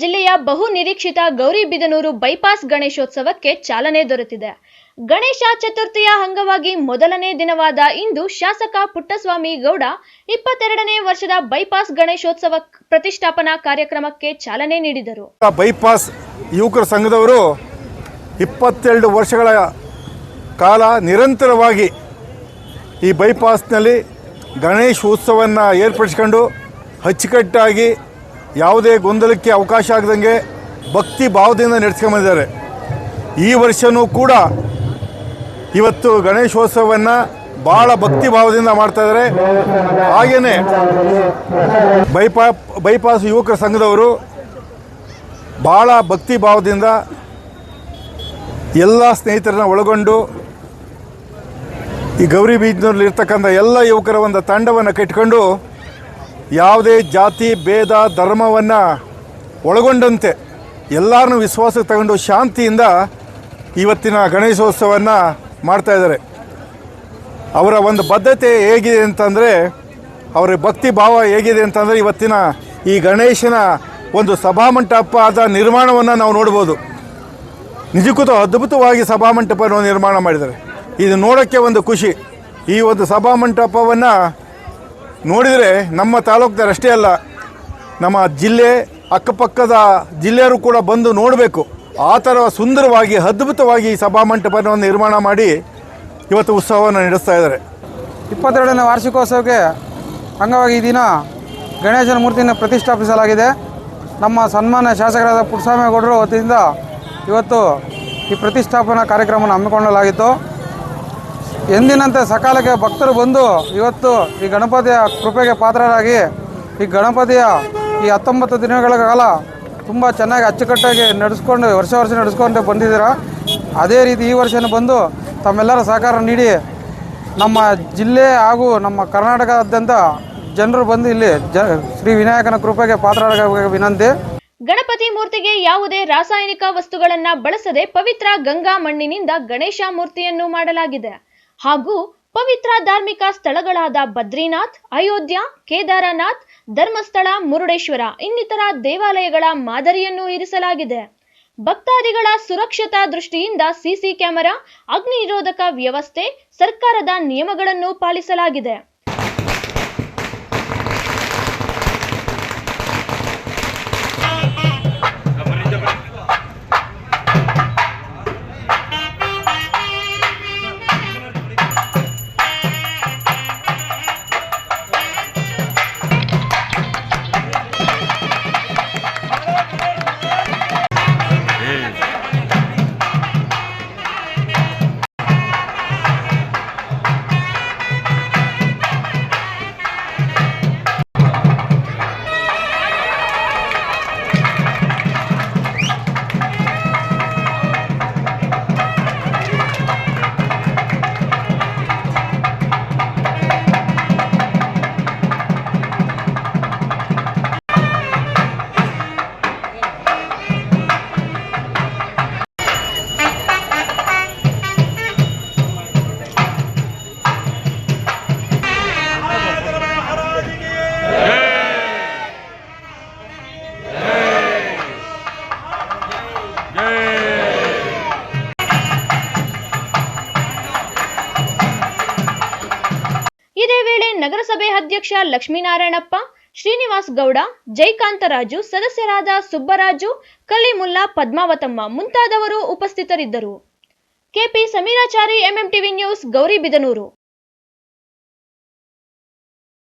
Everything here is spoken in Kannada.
ಜಿಲ್ಲೆಯ ಬಹು ನಿರೀಕ್ಷಿತ ಗೌರಿಬಿದನೂರು ಬೈಪಾಸ್ ಗಣೇಶೋತ್ಸವಕ್ಕೆ ಚಾಲನೆ ದೊರೆತಿದೆ. ಗಣೇಶ ಚತುರ್ಥಿಯ ಅಂಗವಾಗಿ ಮೊದಲನೇ ದಿನವಾದ ಇಂದು ಶಾಸಕ ಪುಟ್ಟಸ್ವಾಮಿ ಗೌಡ 22ನೇ ವರ್ಷದ ಬೈಪಾಸ್ ಗಣೇಶೋತ್ಸವ ಪ್ರತಿಷ್ಠಾಪನಾ ಕಾರ್ಯಕ್ರಮಕ್ಕೆ ಚಾಲನೆ ನೀಡಿದರು. ಬೈಪಾಸ್ ಯುವಕರ ಸಂಘದವರು 22 ವರ್ಷಗಳ ಕಾಲ ನಿರಂತರವಾಗಿ ಈ ಬೈಪಾಸ್ನಲ್ಲಿ ಗಣೇಶ ಉತ್ಸವವನ್ನು ಏರ್ಪಡಿಸಿಕೊಂಡು ಅಚ್ಚುಕಟ್ಟಾಗಿ ಯಾವುದೇ ಗೊಂದಲಕ್ಕೆ ಅವಕಾಶ ಆಗದಂಗೆ ಭಕ್ತಿ ಭಾವದಿಂದ ನಡೆಸ್ಕೊಂಬಂದಿದ್ದಾರೆ. ಈ ವರ್ಷವೂ ಕೂಡ ಇವತ್ತು ಗಣೇಶೋತ್ಸವವನ್ನು ಭಾಳ ಭಕ್ತಿ ಭಾವದಿಂದ ಮಾಡ್ತಾಯಿದ್ದಾರೆ. ಹಾಗೆಯೇ ಬೈಪಾಸ್ ಯುವಕರ ಸಂಘದವರು ಭಾಳ ಭಕ್ತಿ ಭಾವದಿಂದ ಎಲ್ಲ ಸ್ನೇಹಿತರನ್ನ ಒಳಗೊಂಡು ಈ ಗೌರಿಬಿದನೂರಲ್ಲಿ ಇರ್ತಕ್ಕಂಥ ಎಲ್ಲ ಯುವಕರ ಒಂದು ತಂಡವನ್ನು ಕಟ್ಟಿಕೊಂಡು ಯಾವುದೇ ಜಾತಿ ಭೇದ ಧರ್ಮವನ್ನು ಒಳಗೊಂಡಂತೆ ಎಲ್ಲರನ್ನೂ ವಿಶ್ವಾಸಕ್ಕೆ ತಗೊಂಡು ಶಾಂತಿಯಿಂದ ಇವತ್ತಿನ ಗಣೇಶೋತ್ಸವವನ್ನು ಮಾಡ್ತಾಯಿದ್ದಾರೆ. ಅವರ ಒಂದು ಬದ್ಧತೆ ಹೇಗಿದೆ ಅಂತಂದರೆ, ಅವರ ಭಕ್ತಿ ಭಾವ ಹೇಗಿದೆ ಅಂತಂದರೆ, ಇವತ್ತಿನ ಈ ಗಣೇಶನ ಒಂದು ಸಭಾಮಂಟಪದ ನಿರ್ಮಾಣವನ್ನು ನಾವು ನೋಡ್ಬೋದು. ನಿಜಕ್ಕೂ ಅದ್ಭುತವಾಗಿ ಸಭಾಮಂಟಪವನ್ನು ನಿರ್ಮಾಣ ಮಾಡಿದ್ದಾರೆ. ಇದು ನೋಡೋಕ್ಕೆ ಒಂದು ಖುಷಿ. ಈ ಒಂದು ಸಭಾಮಂಟಪವನ್ನು ನೋಡಿದರೆ ನಮ್ಮ ತಾಲೂಕಿನಷ್ಟೇ ಅಲ್ಲ, ನಮ್ಮ ಜಿಲ್ಲೆ ಅಕ್ಕಪಕ್ಕದ ಜಿಲ್ಲೆಯರು ಕೂಡ ಬಂದು ನೋಡಬೇಕು. ಆ ಥರ ಸುಂದರವಾಗಿ ಅದ್ಭುತವಾಗಿ ಈ ಸಭಾಮಂಟಪವನ್ನು ನಿರ್ಮಾಣ ಮಾಡಿ ಇವತ್ತು ಉತ್ಸವವನ್ನು ನಡೆಸ್ತಾ ಇದ್ದಾರೆ. 22ನೇ ವಾರ್ಷಿಕೋತ್ಸವಕ್ಕೆ ಅಂಗವಾಗಿ ಈ ದಿನ ಗಣೇಶನ ಮೂರ್ತಿಯನ್ನು ಪ್ರತಿಷ್ಠಾಪಿಸಲಾಗಿದೆ. ನಮ್ಮ ಸನ್ಮಾನ್ಯ ಶಾಸಕರಾದ ಪುಟ್ಟಸ್ವಾಮಿ ಗೌಡರ ವತಿಯಿಂದ ಇವತ್ತು ಈ ಪ್ರತಿಷ್ಠಾಪನಾ ಕಾರ್ಯಕ್ರಮವನ್ನು ಹಮ್ಮಿಕೊಳ್ಳಲಾಗಿತ್ತು. ಎಂದಿನಂತೆ ಸಕಾಲಕ್ಕೆ ಭಕ್ತರು ಬಂದು ಇವತ್ತು ಈ ಗಣಪತಿಯ ಕೃಪೆಗೆ ಪಾತ್ರರಾಗಿ ಈ ಗಣಪತಿಯ ಈ 19 ದಿನಗಳ ಕಾಲ ತುಂಬ ಚೆನ್ನಾಗಿ ಅಚ್ಚುಕಟ್ಟಾಗಿ ನಡೆಸ್ಕೊಂಡು ವರ್ಷ ನಡೆಸ್ಕೊಂಡು ಬಂದಿದ್ದೀರಾ. ಅದೇ ರೀತಿ ಈ ವರ್ಷನೂ ಬಂದು ತಮ್ಮೆಲ್ಲರ ಸಹಕಾರ ನೀಡಿ ನಮ್ಮ ಜಿಲ್ಲೆ ಹಾಗೂ ನಮ್ಮ ಕರ್ನಾಟಕದಾದ್ಯಂತ ಜನರು ಬಂದು ಇಲ್ಲಿ ಶ್ರೀ ವಿನಾಯಕನ ಕೃಪೆಗೆ ಪಾತ್ರರಾಗಬೇಕು ವಿನಂತಿ. ಗಣಪತಿ ಮೂರ್ತಿಗೆ ಯಾವುದೇ ರಾಸಾಯನಿಕ ವಸ್ತುಗಳನ್ನು ಬಳಸದೆ ಪವಿತ್ರ ಗಂಗಾ ಮಣ್ಣಿನಿಂದ ಗಣೇಶ ಮೂರ್ತಿಯನ್ನು ಮಾಡಲಾಗಿದೆ. ಹಾಗೂ ಪವಿತ್ರ ಧಾರ್ಮಿಕ ಸ್ಥಳಗಳಾದ ಬದ್ರಿನಾಥ್, ಅಯೋಧ್ಯ, ಕೇದಾರನಾಥ್, ಧರ್ಮಸ್ಥಳ, ಮುರುಡೇಶ್ವರ ಇನ್ನಿತರ ದೇವಾಲಯಗಳ ಮಾದರಿಯನ್ನು ಇರಿಸಲಾಗಿದೆ. ಭಕ್ತಾದಿಗಳ ಸುರಕ್ಷತಾ ದೃಷ್ಟಿಯಿಂದ ಸಿಸಿ ಕ್ಯಾಮೆರಾ, ಅಗ್ನಿ ನಿರೋಧಕ ವ್ಯವಸ್ಥೆ, ಸರ್ಕಾರದ ನಿಯಮಗಳನ್ನು ಪಾಲಿಸಲಾಗಿದೆ. ಇದೇ ವೇಳೆ ನಗರಸಭೆ ಅಧ್ಯಕ್ಷ ಲಕ್ಷ್ಮೀನಾರಾಯಣಪ್ಪ, ಶ್ರೀನಿವಾಸ್ ಗೌಡ, ಜಯಕಾಂತರಾಜು, ಸದಸ್ಯರಾದ ಸುಬ್ಬರಾಜು, ಕಲಿಮುಲ್ಲಾ, ಪದ್ಮಾವತಮ್ಮ ಮುಂತಾದವರು ಉಪಸ್ಥಿತರಿದ್ದರು. KP Sameerachari, MMTV news, Gauribidanur.